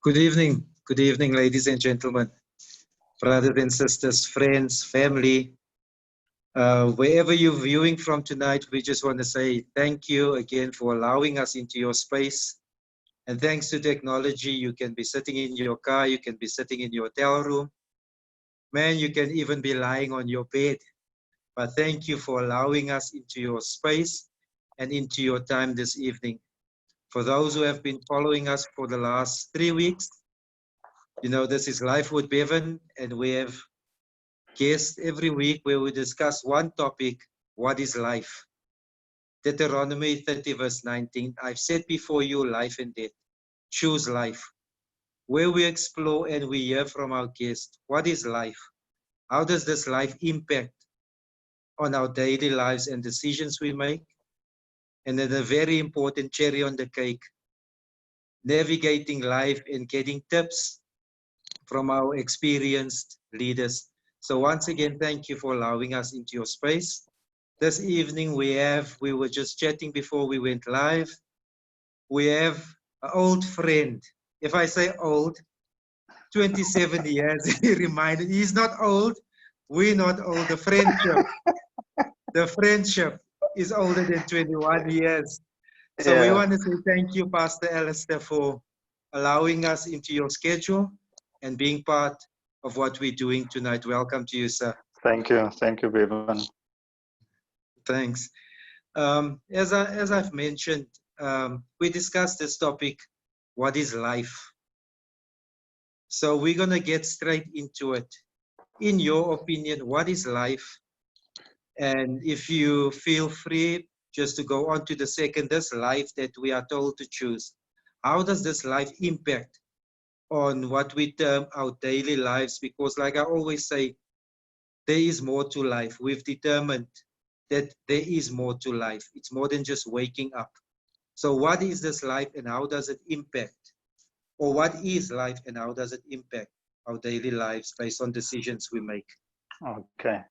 Good evening, ladies and gentlemen, brothers and sisters, friends, family. Wherever you're viewing from tonight, we just want to say thank you again for allowing us into your space. And thanks to technology, you can be sitting in your car, you can be sitting in your hotel room. Man, you can even be lying on your bed. But thank you for allowing us into your space and into your time this evening. For those who have been following us for the last 3 weeks, you know, this is Life with Bevan, and we have guests every week where we discuss one topic: what is life? Deuteronomy 30, verse 19. I've set before you life and death. Choose life. Where we explore and we hear from our guests, what is life? How does this life impact on our daily lives and decisions we make? And then a very important cherry on the cake, navigating life and getting tips from our experienced leaders. So once again, thank you for allowing us into your space. This evening we were just chatting before we went live. We have an old friend. If I say old, 27 years, he reminded, he's not old, we're not old. The friendship is older than 21 years. So we Yeah, want to say thank you, Pastor Alaister, for allowing us into your schedule and being part of what we're doing tonight. Welcome to you, sir. thank you. Thank you, Bevan. Thanks. As I've mentioned, we discussed this topic, what is life? So we're going to get straight into it. In your opinion, what is life? And if you feel free just to go on to the second, this life that we are told to choose, how does this life impact on what we term our daily lives? Because like I always say, there is more to life. We've determined that there is more to life. It's more than just waking up. So what is this life and how does it impact? Or what is life and how does it impact our daily lives based on decisions we make? Okay.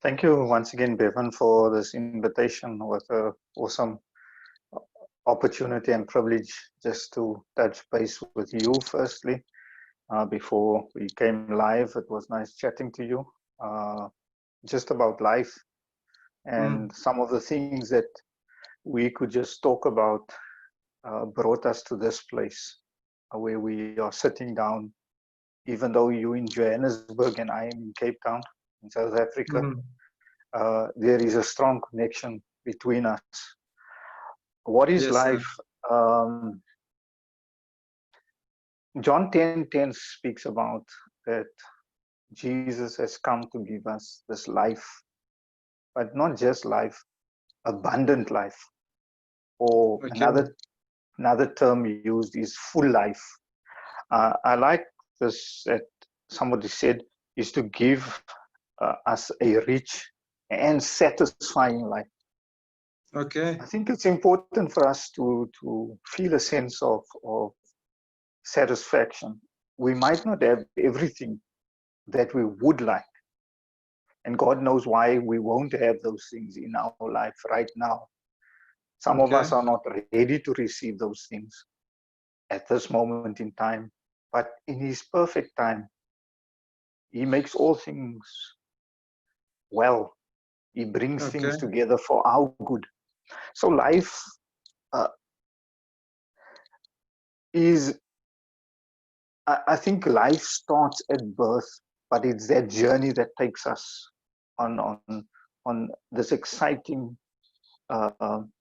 Thank you once again, Bevan, for this invitation. It was an awesome opportunity and privilege just to touch base with you firstly. Before we came live, it was nice chatting to you just about life and some of the things that we could just talk about brought us to this place where we are sitting down, even though you're in Johannesburg and I am in Cape Town, in South Africa. There is a strong connection between us. What is Yes, sir. life? John 10:10 speaks about that Jesus has come to give us this life, but not just life, abundant life. Or Okay. another term used is full life. I like this that somebody said is to give us a rich and satisfying life. Okay. I think it's important for us to feel a sense of satisfaction. We might not have everything that we would like, and God knows why we won't have those things in our life right now. Some of Okay. us are not ready to receive those things at this moment in time, but in His perfect time, He makes all things well. He brings Okay. things together for our good. So life uh, is, I think life starts at birth, but it's that journey that takes us on this exciting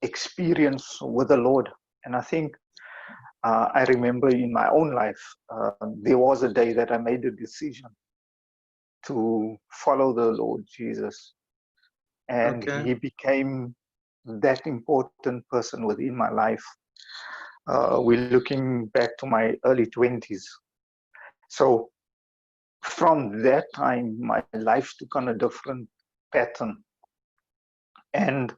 experience with the Lord. And I think I remember in my own life, there was a day that I made a decision to follow the Lord Jesus, and Okay. He became that important person within my life. We're looking back to my early 20s. So from that time, my life took on a different pattern. And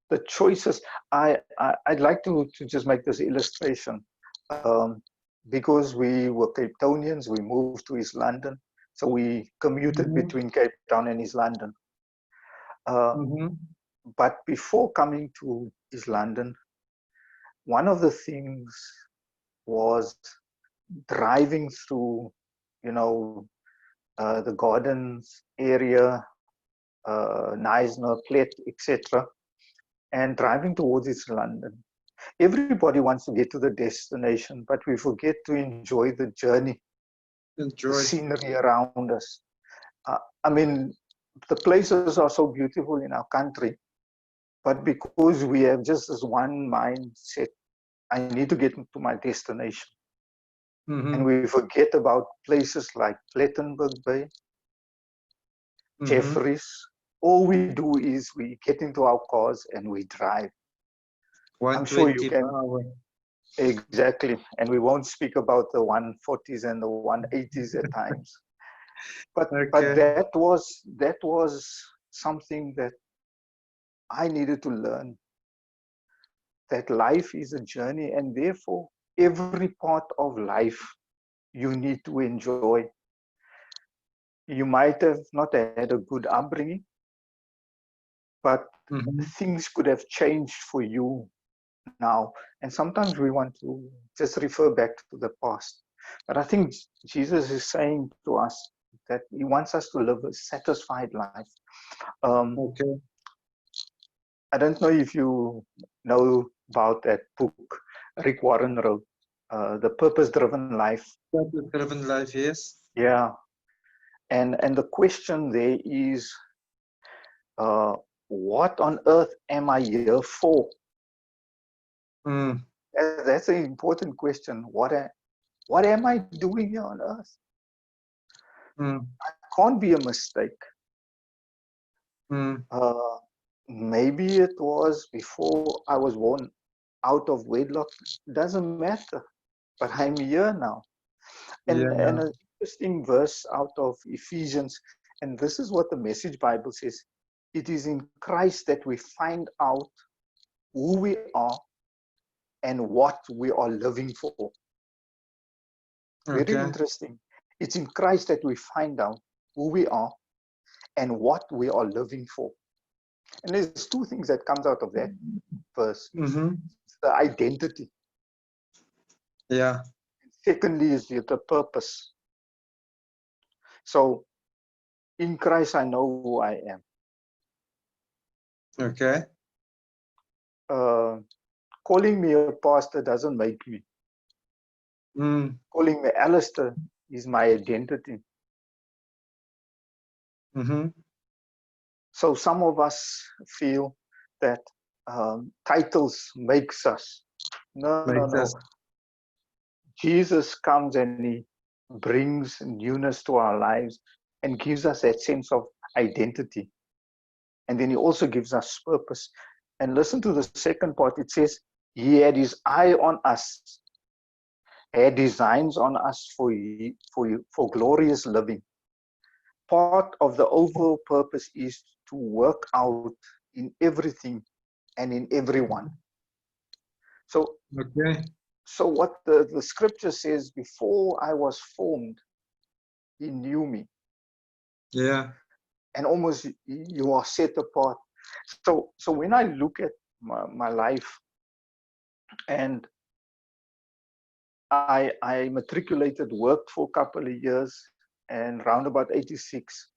the choices, I'd like to just make this illustration. Because we were Cape Townians, we moved to East London. So we commuted between Cape Town and East London. But before coming to East London, one of the things was driving through, the gardens area, Neisner, Plet, etc., and driving towards East London. Everybody wants to get to the destination, but we forget to enjoy the journey, the scenery around us. I mean, the places are so beautiful in our country, but because we have just this one mindset, I need to get to my destination. And we forget about places like Plettenberg Bay, Jeffries. All we do is we get into our cars and we drive. I'm sure you can. Exactly. And we won't speak about the 140s and the 180s at times. But that was something that I needed to learn. That life is a journey, and therefore every part of life you need to enjoy. You might have not had a good upbringing, but things could have changed for you now. And sometimes we want to just refer back to the past. But I think Jesus is saying to us that he wants us to live a satisfied life. I don't know if you know about that book Rick Warren wrote, The Purpose-Driven Life. Purpose-Driven Life, yes. Yeah. And the question there is, what on earth am I here for? That's an important question. What am I doing here on earth? I can't be a mistake. Maybe it was before I was born out of wedlock. Doesn't matter. But I'm here now. And an interesting verse out of Ephesians, and this is what the Message Bible says. It is in Christ that we find out who we are and what we are living for. Very interesting. It's in Christ that we find out who we are and what we are living for. And there's two things that comes out of that verse. It's the identity. Yeah. Secondly is the purpose. So in Christ, I know who I am. Okay. Calling me a pastor doesn't make me. Calling me Alaister is my identity. So some of us feel that titles makes us. No. Jesus comes and he brings newness to our lives and gives us that sense of identity. And then he also gives us purpose. And listen to the second part. It says, he had his eye on us, had designs on us for glorious living. Part of the overall purpose is to work out in everything and in everyone. So, so what the scripture says, before I was formed, he knew me. Yeah. And almost you are set apart. So when I look at my life, and I matriculated, worked for a couple of years, and round about 86,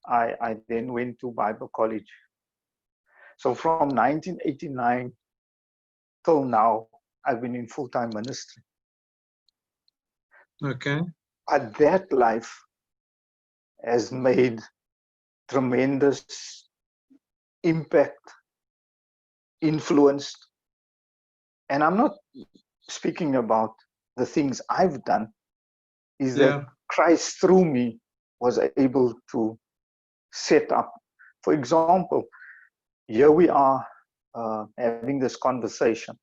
I then went to Bible college. So from 1989 till now, I've been in full-time ministry. But that life has made tremendous impact, influenced. And I'm not speaking about the things I've done, is that Christ through me was able to set up. For example, here we are having this conversation.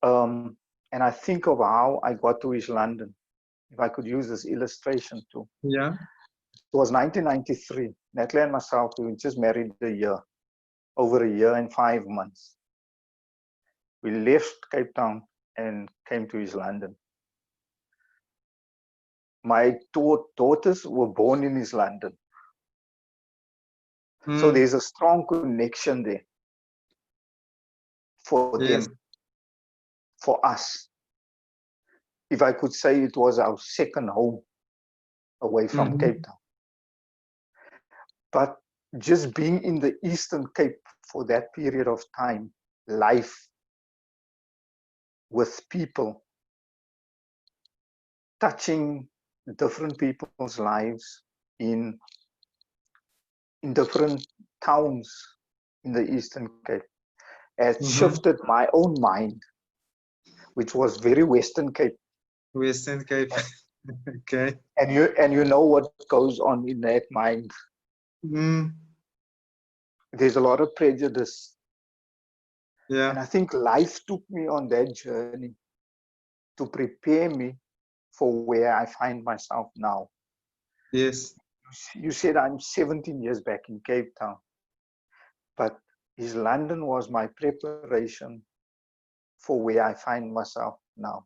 And I think of how I got to East London. If I could use this illustration too. Yeah. It was 1993. Natalie and myself, we were just married over a year and 5 months. We left Cape Town and came to East London. My daughters were born in East London. So there's a strong connection there for them, for us. if I could say, it was our second home away from Cape Town. But just being in the Eastern Cape for that period of time, life with people, touching different people's lives in different towns in the Eastern Cape, has shifted my own mind, which was very Western Cape. Western Cape. Okay. And you know what goes on in that mind. There's a lot of prejudice. Yeah. And I think life took me on that journey to prepare me for where I find myself now. Yes. You said I'm 17 years back in Cape Town, but East London was my preparation for where I find myself now.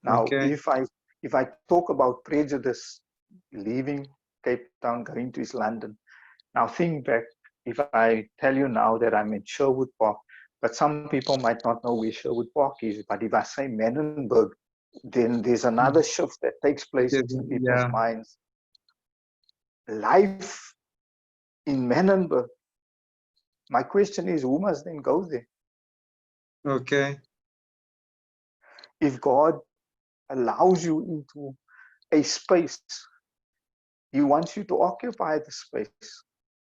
Now, Okay. if I talk about prejudice, leaving Cape Town, going to East London, now think back, if I tell you now that I'm in Sherwood Park, but some people might not know where Sherwood Park is, but if I say Menenberg, then there's another shift that takes place in people's minds. Life in Menenberg, my question is, who must then go there? Okay. If God allows you into a space, He wants you to occupy the space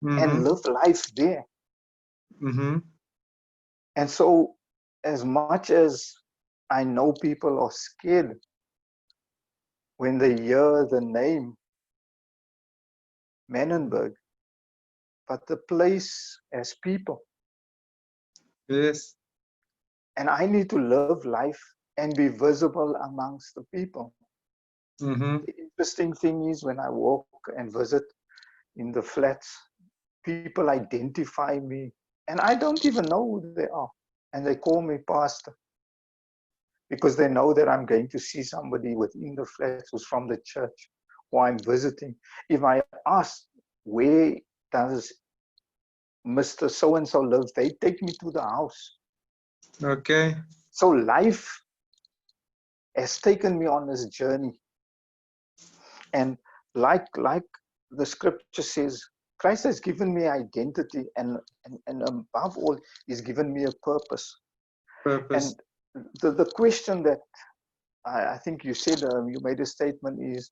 and live life there. And so, as much as I know people are scared when they hear the name Menenberg, but the place has people. Yes. And I need to live life and be visible amongst the people. The interesting thing is, when I walk and visit in the flats, people identify me, and I don't even know who they are. And they call me pastor, because they know that I'm going to see somebody within the flats who's from the church, or I'm visiting. If I ask, where does Mr. So-and-so live, they take me to the house. Okay. So life has taken me on this journey. And like the scripture says, Christ has given me identity, and above all, He's given me a purpose. Purpose. And the question that I think you said, you made a statement, is,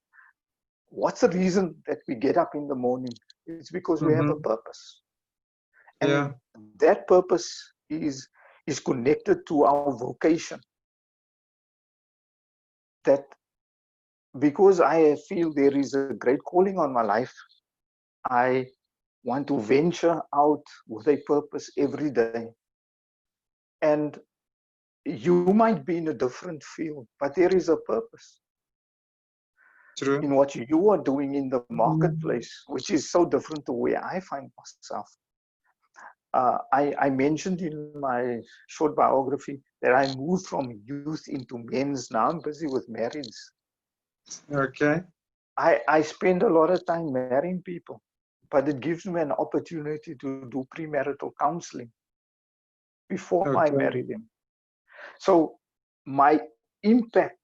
what's the reason that we get up in the morning? It's because we have a purpose. And that purpose is connected to our vocation. That because I feel there is a great calling on my life, I want to venture out with a purpose every day. And you might be in a different field, but there is a purpose. True. In what you are doing in the marketplace, which is so different to where I find myself. I mentioned in my short biography that I moved from youth into men's. Now I'm busy with marriage. Okay. I spend a lot of time marrying people, but it gives me an opportunity to do premarital counseling before I marry them. So my impact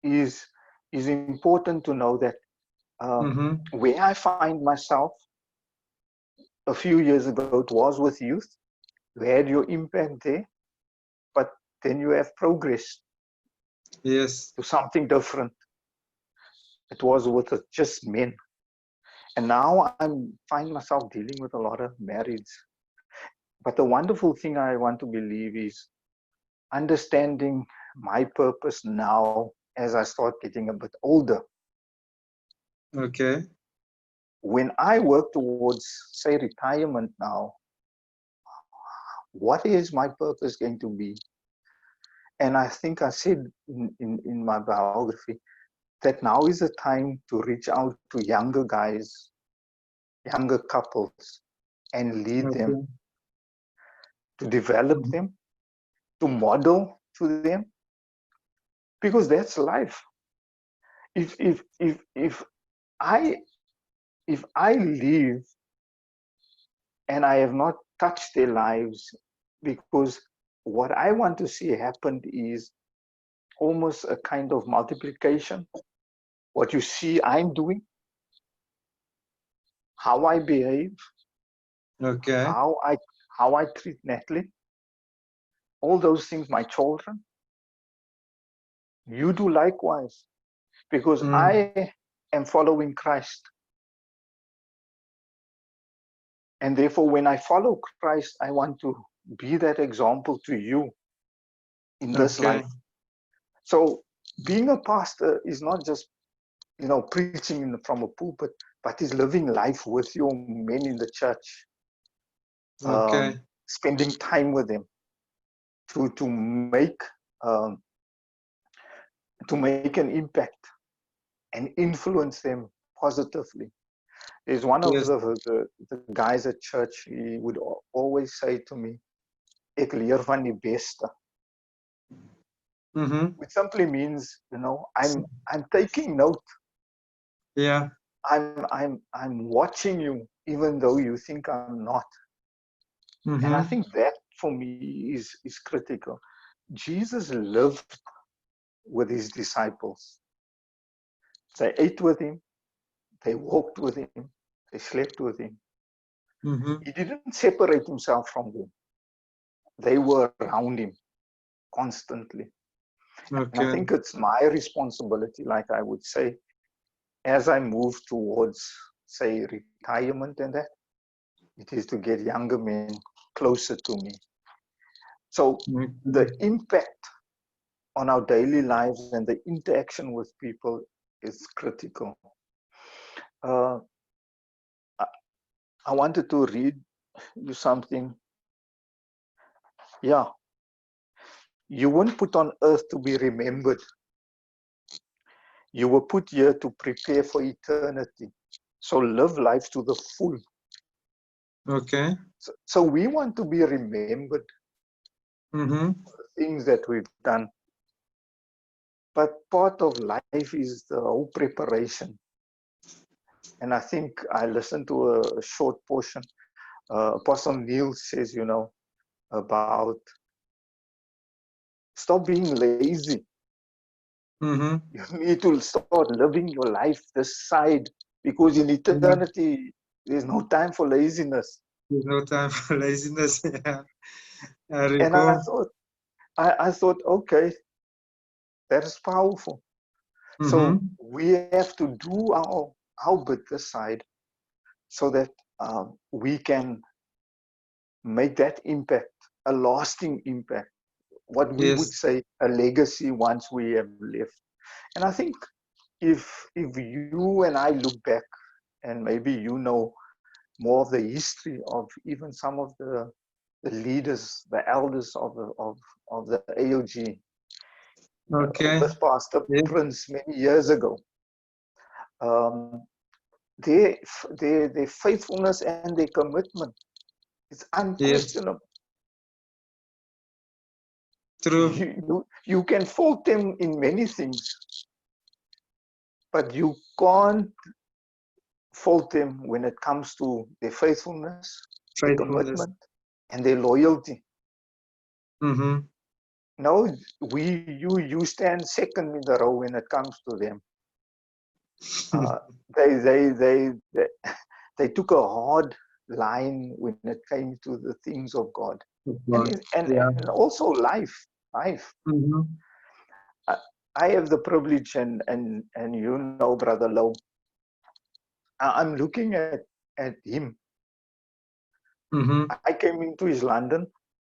is important to know that where I find myself a few years ago, it was with youth. You had your impact there, but then you have progressed to something different. It was with just men. And now I find myself dealing with a lot of marrieds. But the wonderful thing I want to believe is understanding my purpose now as I start getting a bit older. Okay. When I work towards, say, retirement now, what is my purpose going to be? And I think I said in my biography that now is the time to reach out to younger guys, younger couples, and lead them, to develop them, to model to them, because that's life. If I leave and I have not touched their lives, because what I want to see happen is almost a kind of multiplication. What you see I'm doing, how I behave, Okay. how I treat Natalie, all those things, my children, you do likewise, because I am following Christ. And therefore, when I follow Christ, I want to be that example to you in this life. So being a pastor is not just, preaching from a pulpit, but is living life with your men in the church. Spending time with them to make an impact and influence them positively. There's one of the guys at church, he would always say to me, "Ek leer van die beste." Which simply means, I'm taking note. Yeah. I'm watching you, even though you think I'm not. And I think that for me is critical. Jesus lived with his disciples. They ate with him, they walked with him, they slept with him. He didn't separate himself from them. They were around him constantly. And I think it's my responsibility, like I would say, as I move towards, say, retirement and that, it is to get younger men closer to me. So the impact on our daily lives and the interaction with people is critical. I wanted to read you something. Yeah. You weren't put on earth to be remembered. You were put here to prepare for eternity. So live life to the full. Okay. So we want to be remembered for the things that we've done. But part of life is the whole preparation. And I think I listened to a short portion. Apostle Neil says, about stop being lazy. You need to start living your life this side, because in eternity, there's no time for laziness. There's no time for laziness. Yeah. And I thought, okay, that is powerful. So we have to do our bit this side, so that we can make that impact, a lasting impact, what we would say a legacy once we have left. And I think if you and I look back, and maybe more of the history of even some of the leaders, the elders of the AOG, this Pastor Prince many years ago, their faithfulness and their commitment is unquestionable. True. You can fault them in many things, but you can't fault them when it comes to their faithfulness, their commitment, and their loyalty. No, you stand second in the row when it comes to them. They took a hard line when it came to the things of God, and also life. I have the privilege, and Brother Low, I'm looking at him. I came into his London.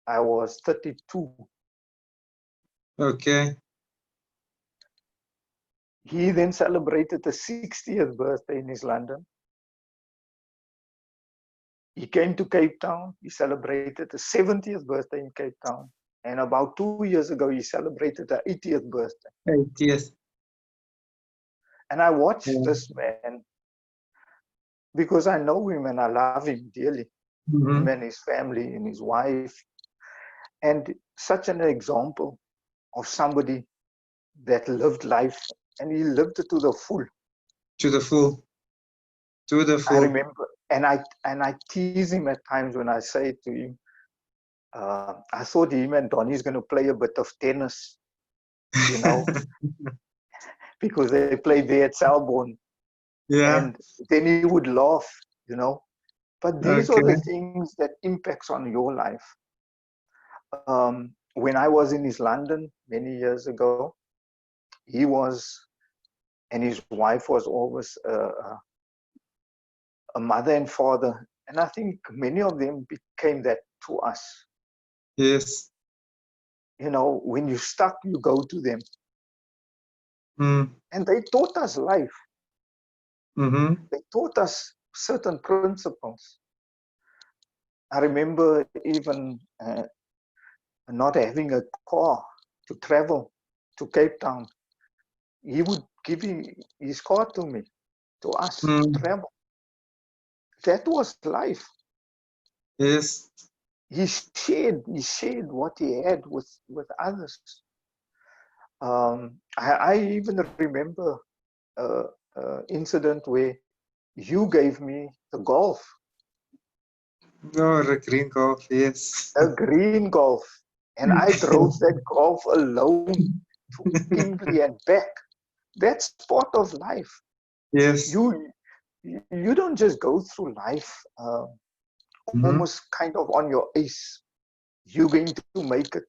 I was 32. Okay. He then celebrated the 60th birthday in his London. He came to Cape Town. He celebrated the 70th birthday in Cape Town. And about 2 years ago, he celebrated the 80th birthday. 80th. And I watched this man, because I know him and I love him dearly. Him and his family and his wife. And such an example of somebody that lived life, and he lived it to the full. To the full. To the full. I remember, and I tease him at times when I say to him, I thought him and Donnie's going to play a bit of tennis. you know, because they played there at Selborne, Yeah. and then he would laugh, you know. But these are the Okay. things that impacts on your life. When I was in East London many years ago, he was, and his wife was always a mother and father. And I think many of them became that to us. Yes. You know, when you're stuck, you go to them. Mm. And they taught us life. Mm-hmm. They taught us certain principles. I remember even not having a car to travel to Cape Town. He would give his car to me, to us, to Mm. travel. That was life. Yes. He shared what he had with others. I even remember incident where you gave me the golf, Oh, the green golf. Yes. a green golf, and I drove that golf alone to Kimberley and back. That's part of life. Yes. You don't just go through life Mm-hmm. almost kind of on your ace. You're going to make it.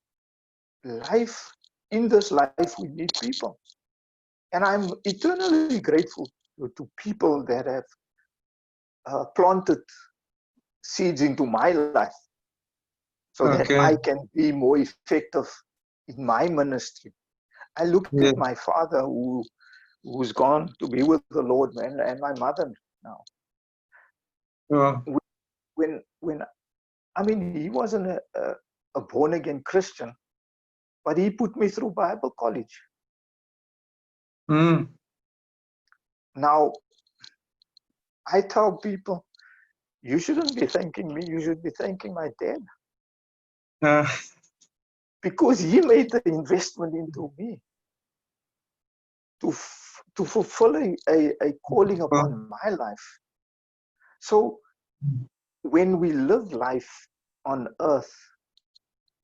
Life, in this life, we need people. And I'm eternally grateful to people that have planted seeds into my life so that Okay. I can be more effective in my ministry. I look at Yes. my father who's gone to be with the Lord, man, and my mother now. Oh. When I mean, he wasn't a born again Christian, but he put me through Bible college. Mm. Now, I tell people, you shouldn't be thanking me, you should be thanking my dad Uh, because he made the investment into me to fulfill a calling oh. upon my life. So when we live life on earth,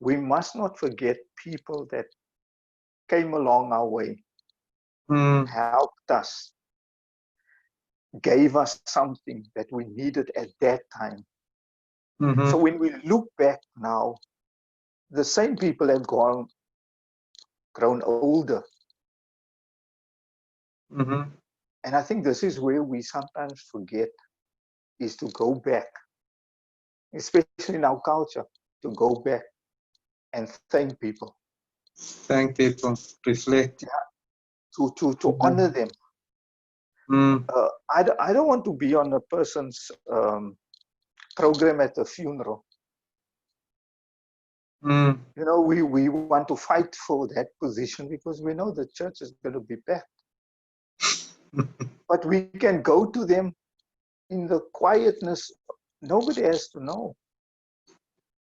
we must not forget people that came along our way, Mm. helped us, gave us something that we needed at that time. So Mm-hmm. when we look back now, the same people have grown older. Mm-hmm. And I think this is where we sometimes forget is to go back, especially in our culture, to go back and thank people, Thank people. Reflect. to honor Mm-hmm. them. Mm. I don't want to be on a person's program at a funeral. Mm. You know, we want to fight for that position because we know the church is going to be packed. But we can go to them in the quietness. Nobody has to know.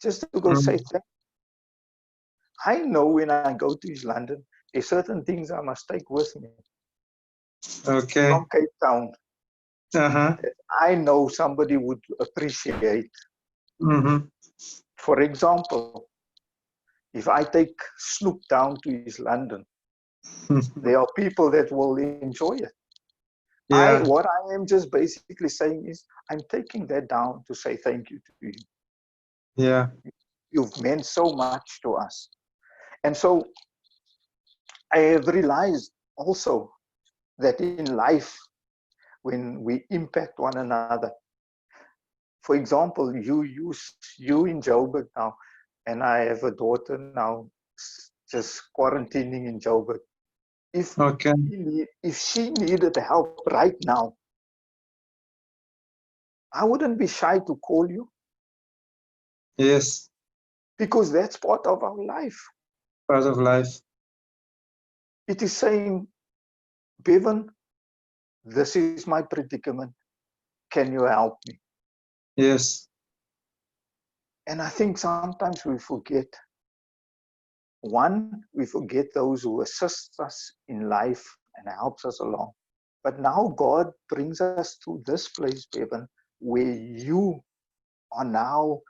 Just to go say Mm. thank you. I know when I go to East London, there's certain things I must take with me Okay. from Cape Town Uh-huh. that I know somebody would appreciate. Mm-hmm. For example, if I take Snoop down to East London, there are people that will enjoy it. Yeah. What I am just basically saying is I'm taking that down to say thank you to you. Yeah. You've meant so much to us. And so I have realized also that in life, when we impact one another, for example, you in Joburg now, and I have a daughter now just quarantining in Joburg. If Okay. if she needed help right now, I wouldn't be shy to call you Yes. because that's part of our life. Part of life. It is saying, Bevan, this is my predicament. Can you help me? Yes. And I think sometimes we forget. One, we forget those who assist us in life and helps us along. But now God brings us to this place, Bevan, where you are now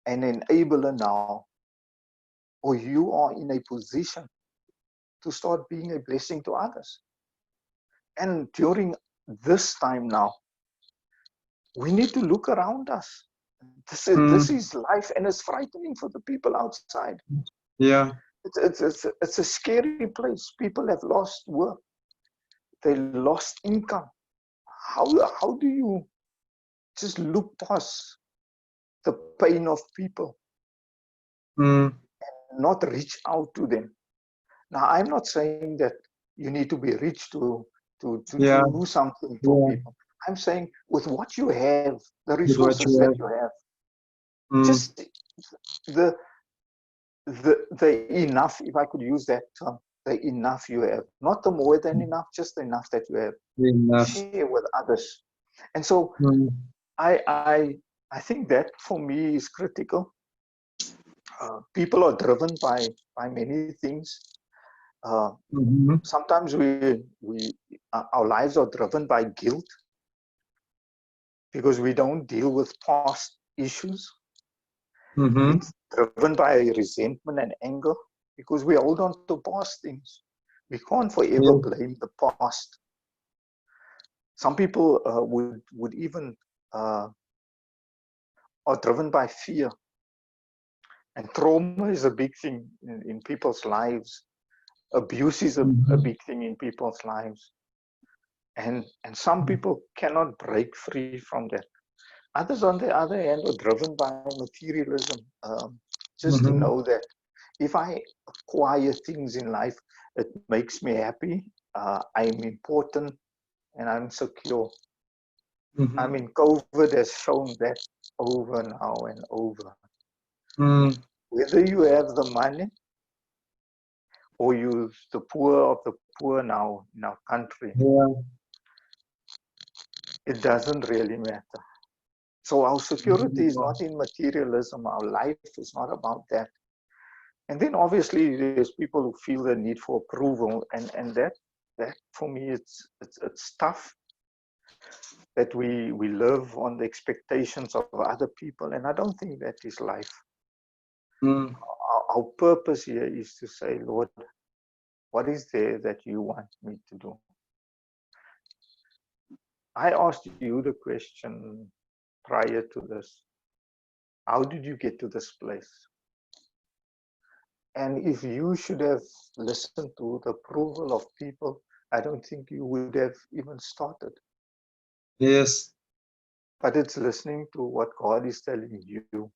an enabler now, or you are in a position to start being a blessing to others. And during this time now, we need to look around us. This is life, and it's frightening for the people outside. Yeah. It's a scary place. People have lost work. They lost income. How do you just look past the pain of people and not reach out to them? Now, I'm not saying that you need to be rich to do something for people. I'm saying with what you have, the resources that you have, just the enough, if I could use that term, the enough you have, not the more than enough, just the enough that you have, share with others. And so I think that for me is critical. People are driven by many things. Sometimes our lives are driven by guilt because we don't deal with past issues. It's driven by resentment and anger because we hold on to past things. We can't forever blame the past. Some people would even are driven by fear. And trauma is a big thing in people's lives. Abuse is a big thing in people's lives. And some people cannot break free from that. Others, on the other hand, are driven by materialism. Just to know that if I acquire things in life, it makes me happy. I'm important and I'm secure. I mean, COVID has shown that over now and over. Whether you have the money or you're the poor of the poor now in our country, it doesn't really matter. So our security is not in materialism. Our life is not about that. And then obviously there's people who feel the need for approval, and that for me it's tough that we live on the expectations of other people, and I don't think that is life. Our purpose here is to say, Lord, what is there that you want me to do? I asked you the question prior to this. How did you get to this place? And if you should have listened to the approval of people, I don't think you would have even started. Yes. But it's listening to what God is telling you.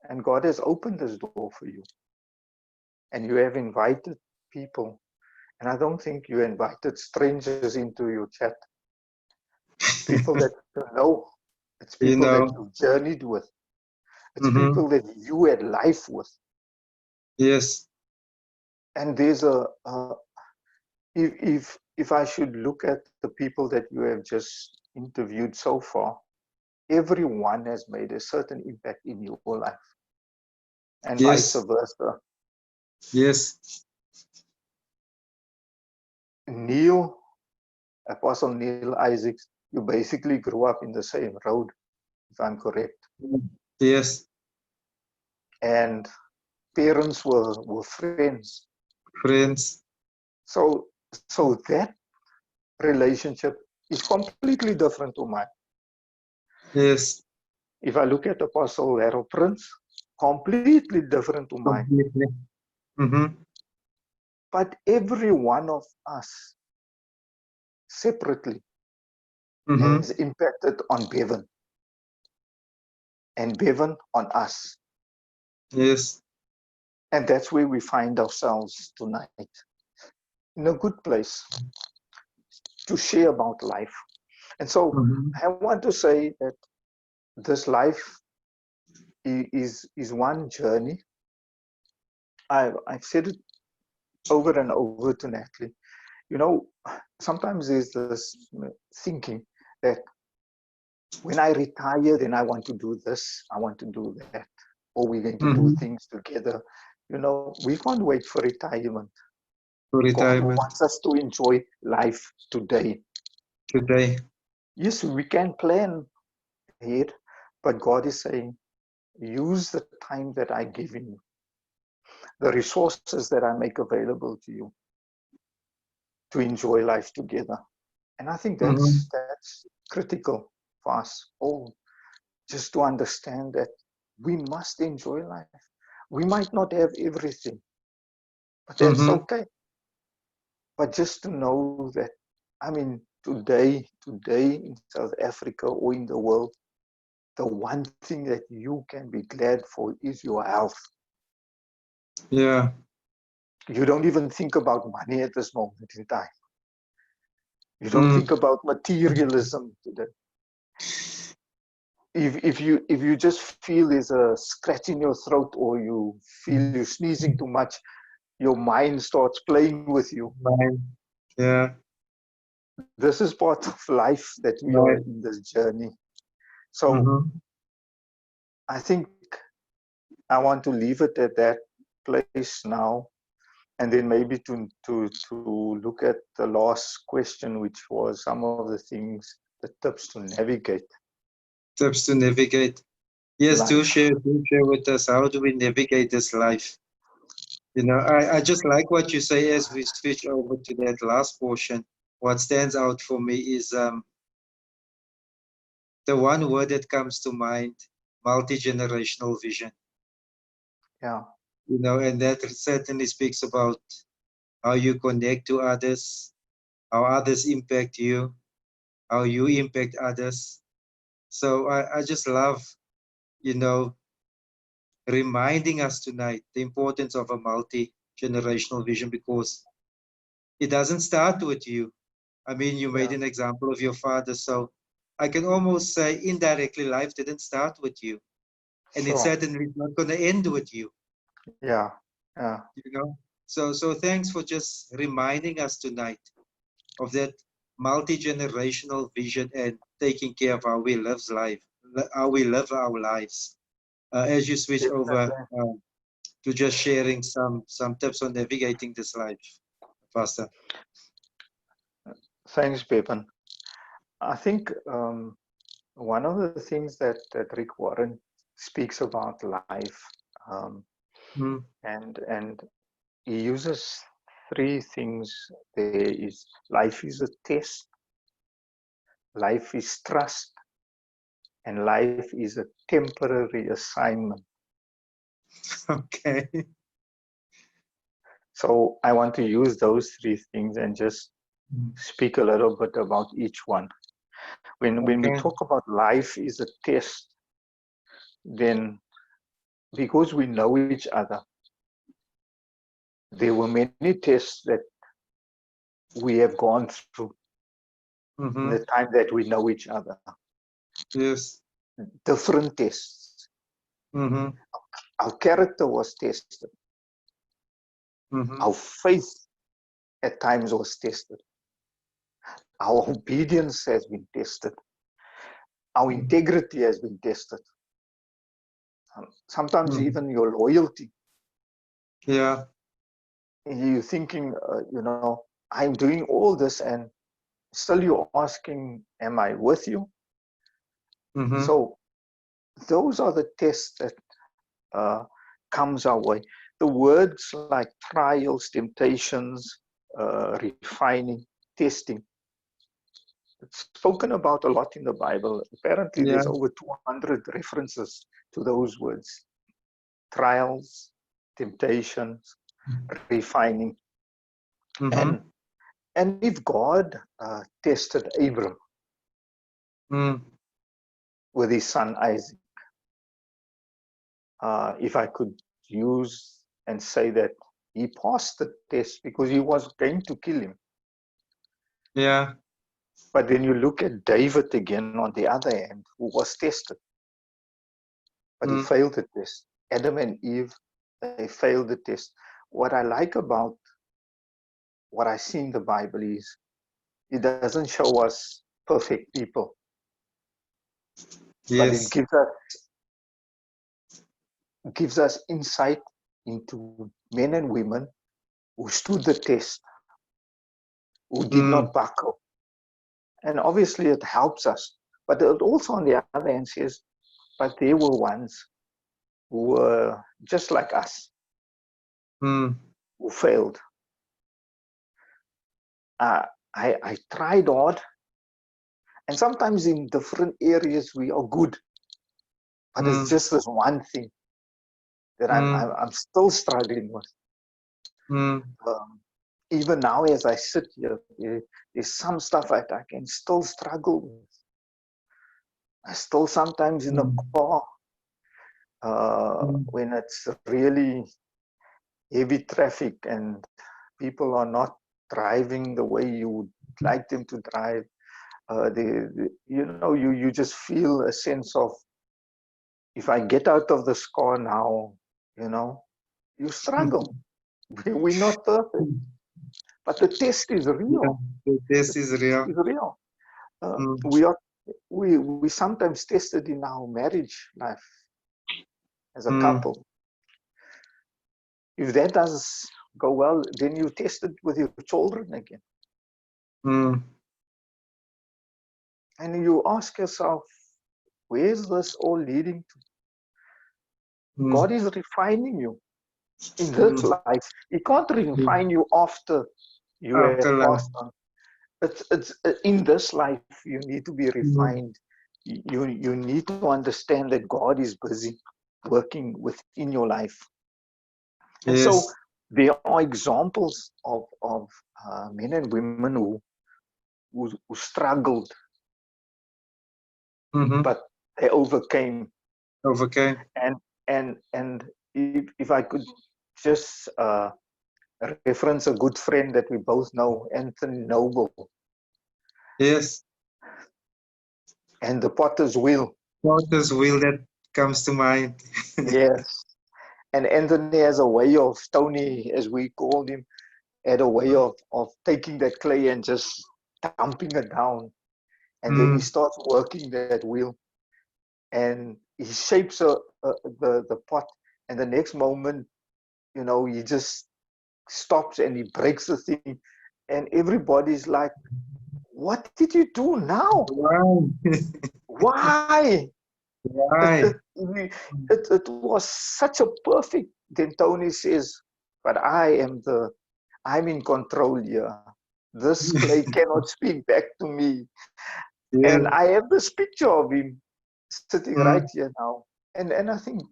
And God has opened this door for you. And you have invited people. And I don't think you invited strangers into your chat. It's people that you know. It's people that you journeyed with. It's people that you had life with. Yes. And there's if I should look at the people that you have just interviewed so far, everyone has made a certain impact in your life. And vice versa. Yes. Neil, Apostle Neil Isaacs, you basically grew up in the same road, if I'm correct. Yes. And parents were friends. Friends. So that relationship is completely different to mine. Yes. If I look at Apostle Harold Prince, completely different to mine. But every one of us separately has impacted on Bevan and Bevan on us. Yes. And that's where we find ourselves tonight, in a good place to share about life. And so I want to say that this life is one journey. I've said it over and over to Natalie. You know, sometimes there's this thinking that when I retire, then I want to do this, I want to do that, or we're going to do things together. You know, we can't wait for retirement. God wants us to enjoy life today. Yes, we can plan ahead, but God is saying, use the time that I've given you. the resources that I make available to you to enjoy life together. And I think that's critical for us all, just to understand that we must enjoy life. We might not have everything, but that's okay. But just to know that, I mean, today in South Africa or in the world, the one thing that you can be glad for is your health. Yeah. You don't even think about money at this moment in time. You don't think about materialism today. If you just feel there's a scratch in your throat, or you feel you're sneezing too much, your mind starts playing with you. Yeah. This is part of life, that we are in this journey. So I think I want to leave it at that place now, and then maybe to look at the last question, which was some of the things, the tips to navigate. Tips to navigate. Yes, life. do share with us. How do we navigate this life? You know, I just like what you say as we switch over to that last portion. What stands out for me is the one word that comes to mind, multi-generational vision. Yeah. You know, and that certainly speaks about how you connect to others, how others impact you, how you impact others. So I just love, you know, reminding us tonight the importance of a multi-generational vision, because it doesn't start with you. I mean, you made an example of your father, so I can almost say indirectly life didn't start with you, and it certainly is not going to end with you. Yeah. You know, so thanks for just reminding us tonight of that multi-generational vision and taking care of how we live our lives. As you switch over to just sharing some tips on navigating this life, Pastor. Thanks, Bevan. I think one of the things that Rick Warren speaks about life, and he uses three things. There is life is a test, life is trust, and life is a temporary assignment. Okay. So I want to use those three things and just speak a little bit about each one. When we talk about life is a test, then because we know each other, there were many tests that we have gone through in the time that we know each other. Yes. Different tests. Our character was tested. Our faith at times was tested. Our obedience has been tested. Our integrity has been tested. Sometimes even your loyalty. Yeah. You're thinking, I'm doing all this, and still you're asking, am I with you? So those are the tests that comes our way. The words like trials, temptations, refining, testing, it's spoken about a lot in the Bible. Apparently there's over 200 references to those words. Trials, temptations, refining. And if God tested Abram with his son Isaac, if I could use and say that he passed the test because he was going to kill him. Yeah. But then you look at David again on the other hand, who was tested, but he failed the test. Adam and Eve, they failed the test. What I like about what I see in the Bible is it doesn't show us perfect people, but it gives us insight into men and women who stood the test, who did not buckle. And obviously it helps us. But it also on the other hand says, but there were ones who were just like us. who failed. I tried hard, and sometimes in different areas we are good, but it's just this one thing that I'm still struggling with. Even now, as I sit here, there's some stuff I can still struggle with. I still sometimes in the car, when it's really heavy traffic and people are not driving the way you would like them to drive, you just feel a sense of, if I get out of this car now, you struggle. We're not perfect, but the test is real. The test is real. It's real. We sometimes tested in our marriage life as a couple. If that does go well, then you test it with your children again. And you ask yourself, where's this all leading to? God is refining you in this life. He can't refine you after you have passed on. It's in this life you need to be refined. You need to understand that God is busy working within your life. And so there are examples of men and women who struggled, but they overcame. And if I could just reference a good friend that we both know, Anthony Noble. Yes. And the potter's wheel. Potter's wheel, that comes to mind. Yes. And Anthony has a way of, Tony, as we called him, had a way of taking that clay and just dumping it down. And then he starts working that wheel. And he shapes the pot. And the next moment, he just stops and he breaks the thing. And everybody's like, what did you do now? Why? It was such a perfect. Then Tony says, but I'm in control here. This clay cannot speak back to me. And I have this picture of him sitting right here now. And I think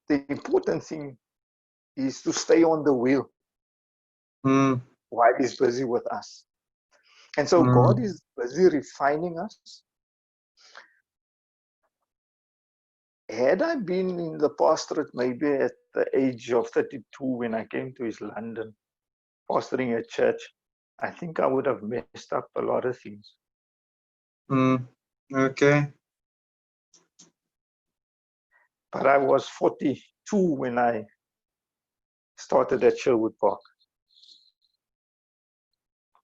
the important thing is to stay on the wheel while he's busy with us. And so God is busy refining us. Had I been in the pastorate maybe at the age of 32 when I came to East London, pastoring a church, I think I would have messed up a lot of things. Okay. But I was 42 when I started at Sherwood Park,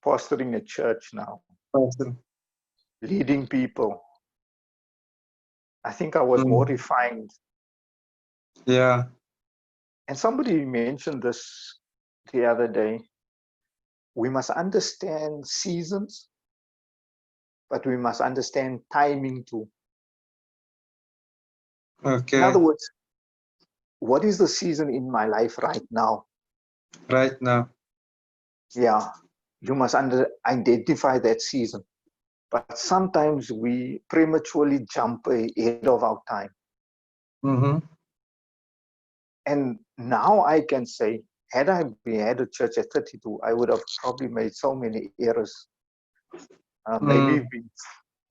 pastoring a church now, leading people. I think I was more refined. Yeah. And somebody mentioned this the other day. We must understand seasons, but we must understand timing too. Okay. In other words, what is the season in my life right now? Right now. Yeah, you must identify that season. But sometimes we prematurely jump ahead of our time. And now I can say, had I been at a church at 32, I would have probably made so many errors. Maybe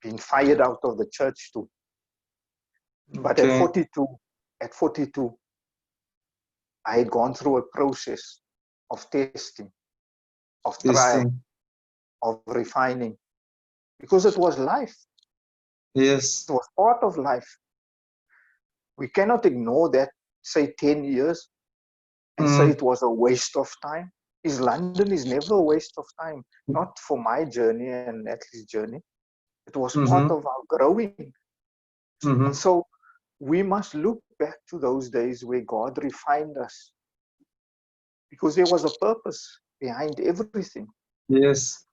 been fired out of the church too. But at 42, I had gone through a process of testing, of trial, of refining, because it was life. Yes. It was part of life. We cannot ignore that, say 10 years, and say it was a waste of time. East London is never a waste of time, not for my journey and Natalie's journey. It was part of our growing. And so we must look back to those days where God refined us, because there was a purpose behind everything. Yes.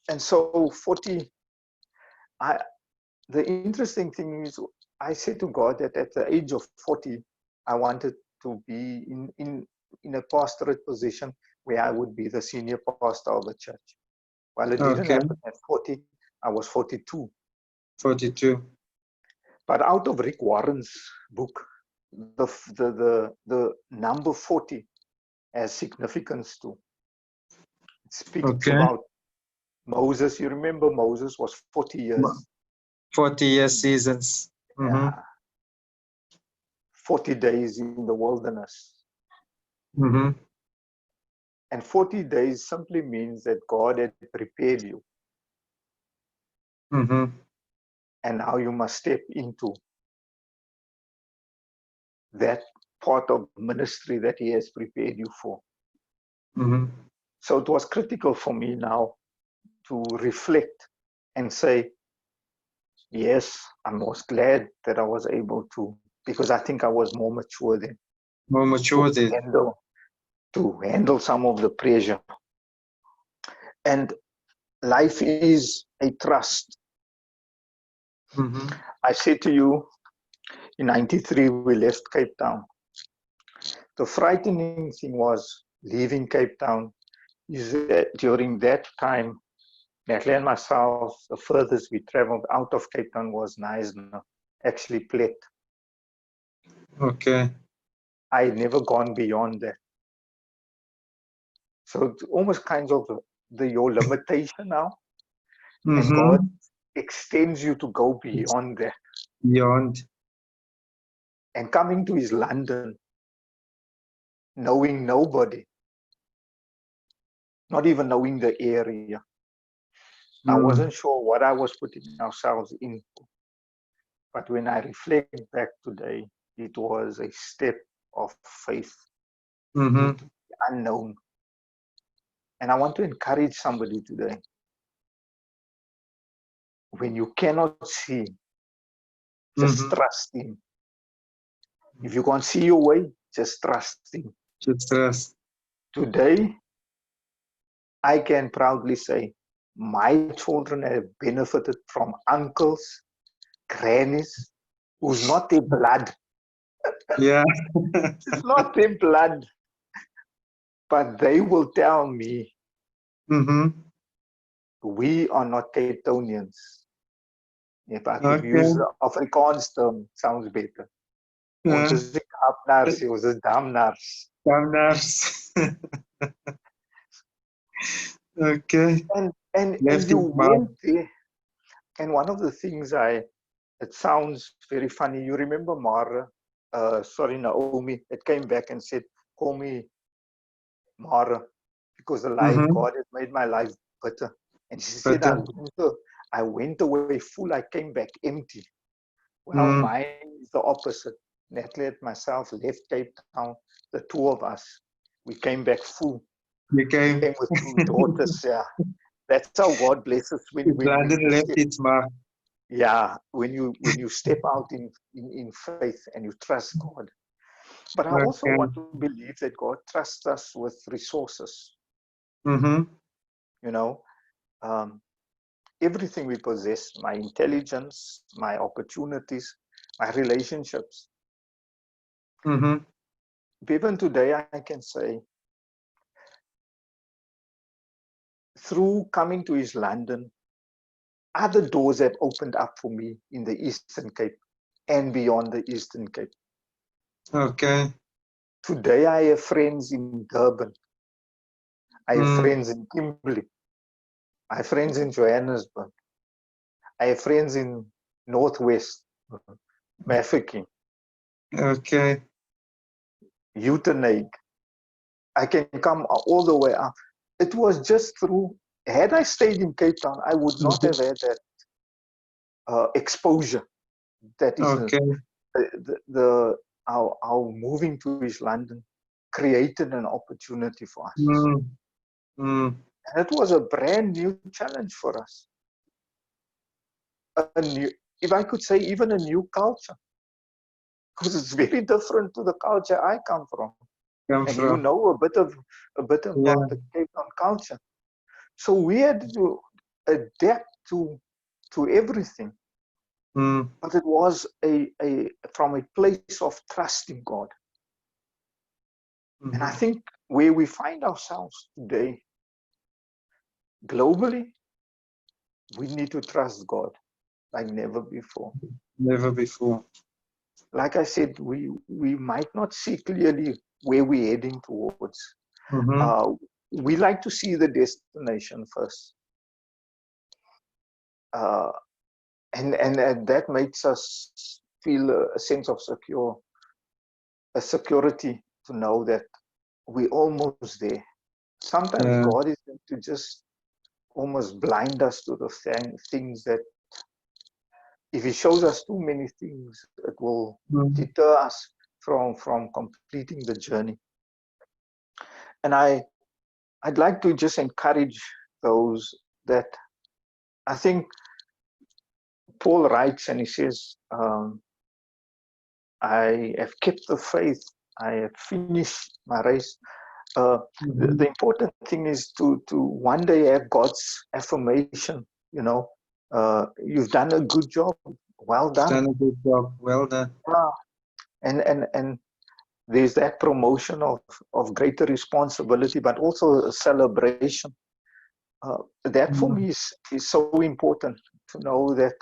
And so 40, the interesting thing is, I said to God that at the age of 40, I wanted to be in in a pastorate position where I would be the senior pastor of the church. Well, it didn't Okay. happen at 40. I was 42. 42. But out of Rick Warren's book, the number 40 has significance too. It speaks Okay. about Moses. You remember Moses was 40 years. 40 year seasons. Yeah. 40 days in the wilderness. And 40 days simply means that God had prepared you. And now you must step into that part of ministry that He has prepared you for. So it was critical for me now to reflect and say, yes, I was glad that I was able to, because I think I was more mature then. More mature then. To handle some of the pressure. And life is a trust. I said to you, in 93, we left Cape Town. The frightening thing was leaving Cape Town is that during that time, Natalie and myself, the furthest we traveled out of Cape Town was Knysna, actually Plet. Okay. I had never gone beyond that. So it's almost kind of your limitation now. And God extends you to go beyond that. Beyond. And coming to His London, knowing nobody, not even knowing the area. I wasn't sure what I was putting ourselves in. But when I reflect back today, it was a step of faith into the unknown. And I want to encourage somebody today. When you cannot see, just trust Him. If you can't see your way, just trust Him. Just trust. Today, I can proudly say, my children have benefited from uncles, grannies, who's not their blood. Yeah. It's not their blood. But they will tell me, we are not Cape Townians. If I could use the Afrikaans term, sounds better. Ons is die Kaapnaars, ons is Damnaars. Damnaars. Okay. And you went there. And one of the things it sounds very funny. You remember Mara, Naomi, that came back and said, call me Mara, because the life God has made my life bitter. And she said, I went away full, I came back empty. Well, mine is the opposite. Natalie and myself left Cape Town, the two of us. We came back full. We came with two daughters, yeah. That's how God blesses when London left its mark. Yeah, when you step out in faith and you trust God. But I also want to believe that God trusts us with resources. You know, everything we possess, my intelligence, my opportunities, my relationships. Even today, I can say, through coming to East London, other doors have opened up for me in the Eastern Cape and beyond the Eastern Cape. Okay. Today, I have friends in Durban. I have friends in Kimberley. I have friends in Johannesburg. I have friends in Northwest, Mafeking. Okay. Uitenhage. I can come all the way up. It was just through, had I stayed in Cape Town, I would not have had that exposure. That is our moving to East London created an opportunity for us. And it was a brand new challenge for us. If I could say, even a new culture, because it's very different to the culture I come from. You know a bit about the Cape Town culture. So we had to adapt to everything. But it was from a place of trusting God. And I think where we find ourselves today, globally, we need to trust God like never before. Never before. Like I said, we might not see clearly where we're heading towards. We like to see the destination first. And that makes us feel a sense of security to know that we're almost there. Sometimes God is going to just almost blind us to the things that, if He shows us too many things, it will deter us from completing the journey. And I'd like to just encourage those that, I think Paul writes and he says, I have kept the faith, I have finished my race. The important thing is to one day have God's affirmation, you know, you've done a good job, well done. Done a good job, well done. And there's that promotion of greater responsibility, but also a celebration. That for me is so important, to know that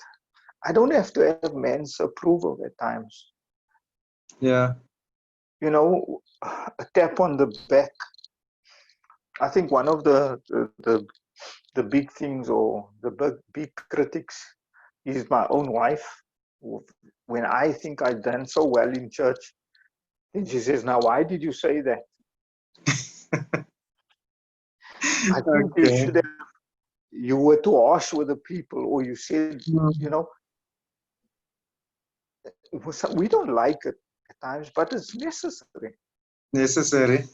I don't have to have man's approval at times. Yeah. You know, a tap on the back. I think one of the big things, or the big critics, is my own wife. When I think I've done so well in church, then she says, "Now, why did you say that?" I think you should have. You were too harsh with the people, or you said, you know, we don't like it at times, but it's necessary. Necessary.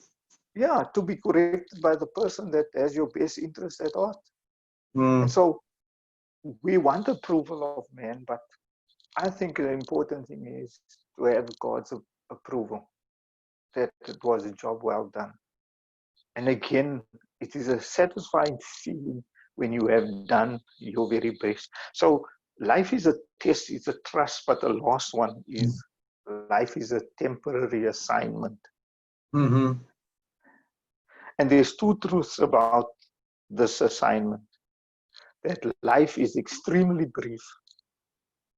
Yeah, to be corrected by the person that has your best interest at heart. And so we want approval of man, but I think the important thing is to have God's approval, that it was a job well done. And again, it is a satisfying feeling when you have done your very best. So life is a test, it's a trust, but the last one is life is a temporary assignment. And there's two truths about this assignment: that life is extremely brief,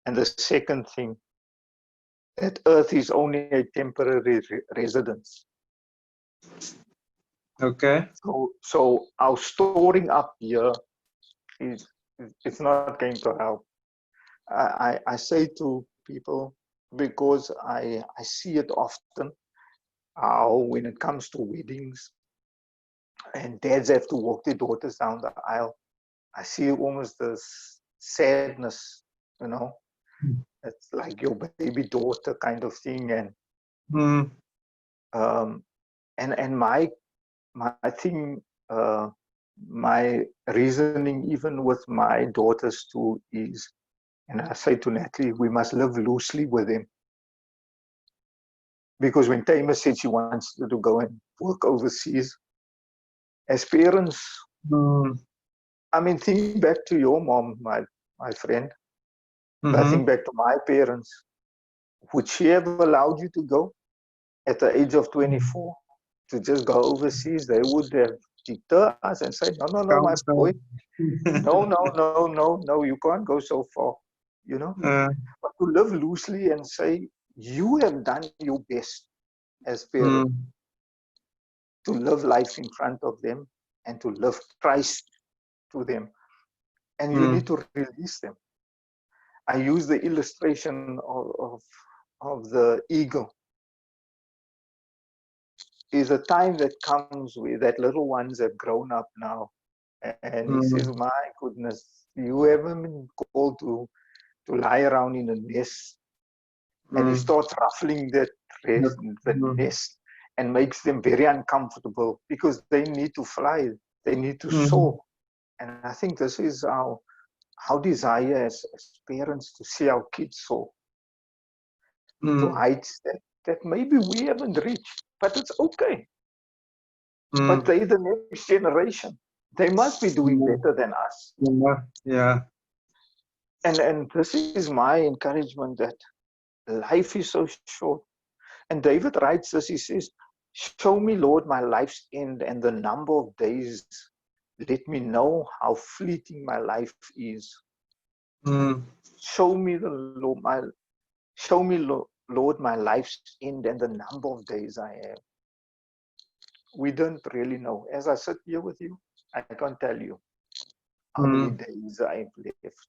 and the second thing, that earth is only a temporary residence. Okay. So our storing up here it's not going to help. I say to people, because I see it often, how when it comes to weddings and dads have to walk their daughters down the aisle, I see almost this sadness, you know. It's like your baby daughter kind of thing. And my thing, my reasoning even with my daughters too is, and I say to Natalie, we must live loosely with them. Because when Tamer said she wants to go and work overseas, as parents, I mean, think back to your mom, my friend. I think back to my parents. Would she have allowed you to go at the age of 24 to just go overseas? They would have deterred us and say, no, my boy. No, you can't go so far, you know. But to live loosely and say, you have done your best as parents, to live life in front of them and to live Christ to them. And you need to release them. I use the illustration of the eagle. Is a time that comes where that little ones have grown up now. And he says, my goodness, you haven't been called to lie around in a nest. And he starts ruffling that nest and makes them very uncomfortable, because they need to fly, they need to soar. And I think this is our desire as parents, to see our kids soar to heights that maybe we haven't reached, but it's okay. But they're the next generation. They must be doing better than us. Yeah. And this is my encouragement, that life is so short. And David writes this, he says, Show me, Lord, my life's end and the number of days. Let me know how fleeting my life is. Mm. Show me show me, Lord, my life's end and the number of days I have. We don't really know. As I sit here with you, I can't tell you how many days I've left.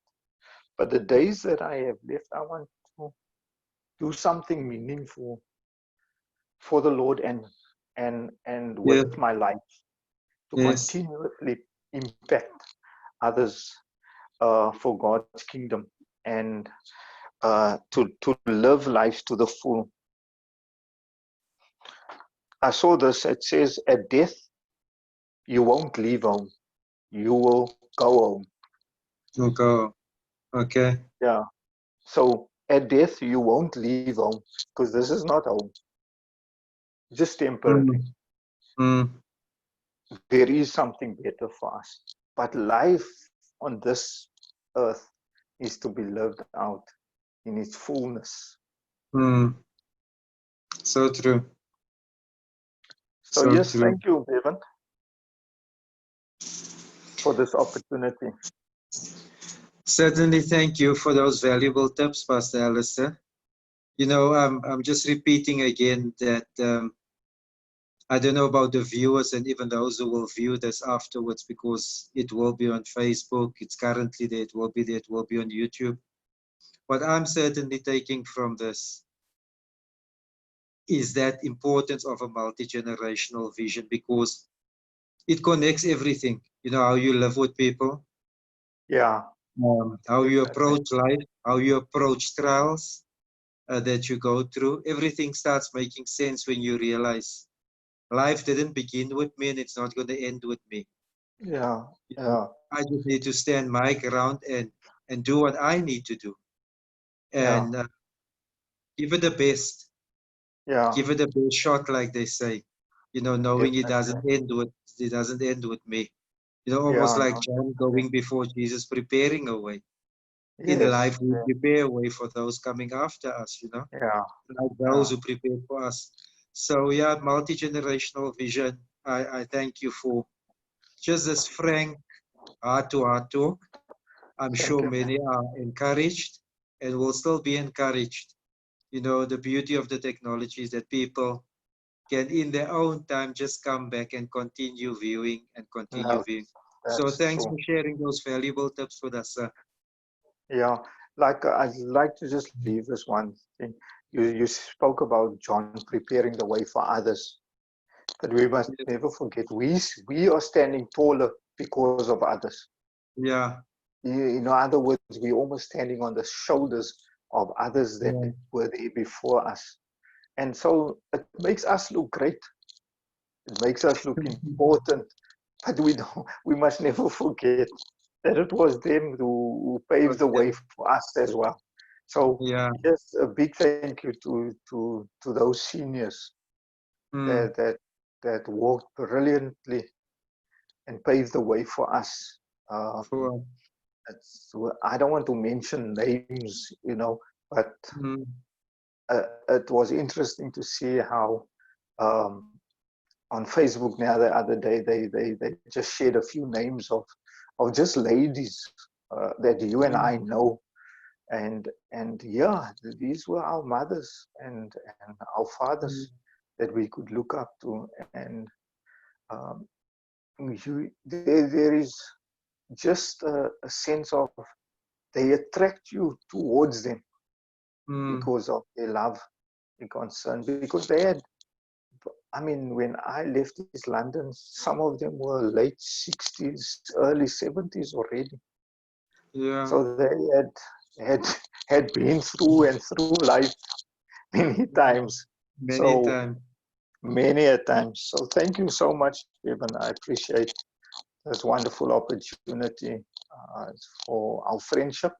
But the days that I have left, I want to do something meaningful for the Lord and Yeah. with my life to Yes. continually impact others for God's kingdom and to live life to the full. I saw this. It says, at death, you won't leave home. You will go home. Okay. Okay. Yeah. So at death, you won't leave home because this is not home, just temporary. Mm. Mm. There is something better for us. But life on this earth is to be lived out in its fullness. Mm. So true. So So yes, true. thank you, Bevan, for this opportunity. Certainly, thank you for those valuable tips, Pastor Alaister. You know, I'm just repeating again that I don't know about the viewers and even those who will view this afterwards, because it will be on Facebook. It's currently there. It will be there. It will be on YouTube. What I'm certainly taking from this is that importance of a multi-generational vision, because it connects everything. You know, how you live with people, Yeah. how you Definitely. approach life, how you approach trials that you go through. Everything starts making sense when you realize life didn't begin with me and it's not going to end with me. Yeah. You know, Yeah. I just need to stand my ground and do what I need to do, Yeah. and give it the best. Yeah. Give it the best shot, like they say. You know, knowing Definitely. it doesn't end with me. You know, almost Yeah. like No. John Definitely. going before Jesus, preparing a way. In Yes. life, we Yeah. prepare a way for those coming after us. You know, Yeah. like those Yeah. who prepared for us. So yeah, multi-generational vision. I thank you for just this frank heart-to-heart talk. I'm Thank sure you. many are encouraged and will still be encouraged. You know, the beauty of the technology is that people can, in their own time, just come back and continue viewing and continue No, viewing. So that's thanks true. for sharing those valuable tips with us, sir. Yeah. Like I'd like to just leave this one thing. You spoke about John preparing the way for others, but we must never forget we are standing taller because of others. Yeah, In other words, we're almost standing on the shoulders of others that yeah, were there before us. And so it makes us look great. It makes us look important. But we must never forget that it was them who paved the way okay. for us as well. So Yeah, yes, a big thank you to those seniors mm, that that worked brilliantly and paved the way for us. Um, for, I don't want to mention names, but mm, it was interesting to see how um, on Facebook now the other day they just shared a few names of just ladies that you and I mm, know, and yeah, these were our mothers and our mm, fathers that we could look up to, and um, there is just a sense of they attract you towards them mm, because of their love and concern, because they had, I mean, when I left East London, some of them were late 60s, early 70s already. yeah, So they had had been through and through life many times. many So times. many a times. So thank you so much, Bevan. I appreciate this wonderful opportunity for our friendship,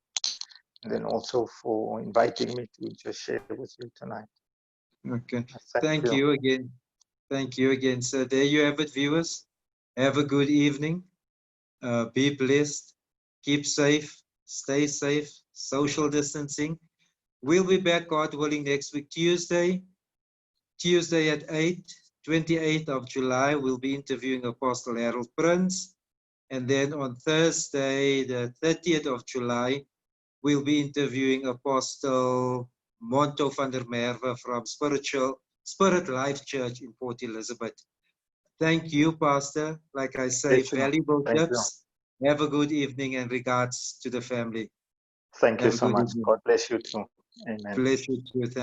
and then also for inviting me to just share with you tonight. Okay. Thank Thank you. you again. Thank you again. So there you have it, viewers. Have a good evening. Be blessed. Keep safe. Stay safe. Social distancing. We'll be back, God willing, next week, Tuesday at 8. 28th of July, we'll be interviewing Apostle Harold Prince. And then on Thursday, the 30th of July, we'll be interviewing Apostle Monto van der Merwe from Spirit Life Church in Port Elizabeth. Thank you, Pastor. Like I say, Bless you. valuable Thank you. tips. Have a good evening and regards to the family. Thank you Have a so good much. evening. God bless you too. Amen. Bless you too. Thank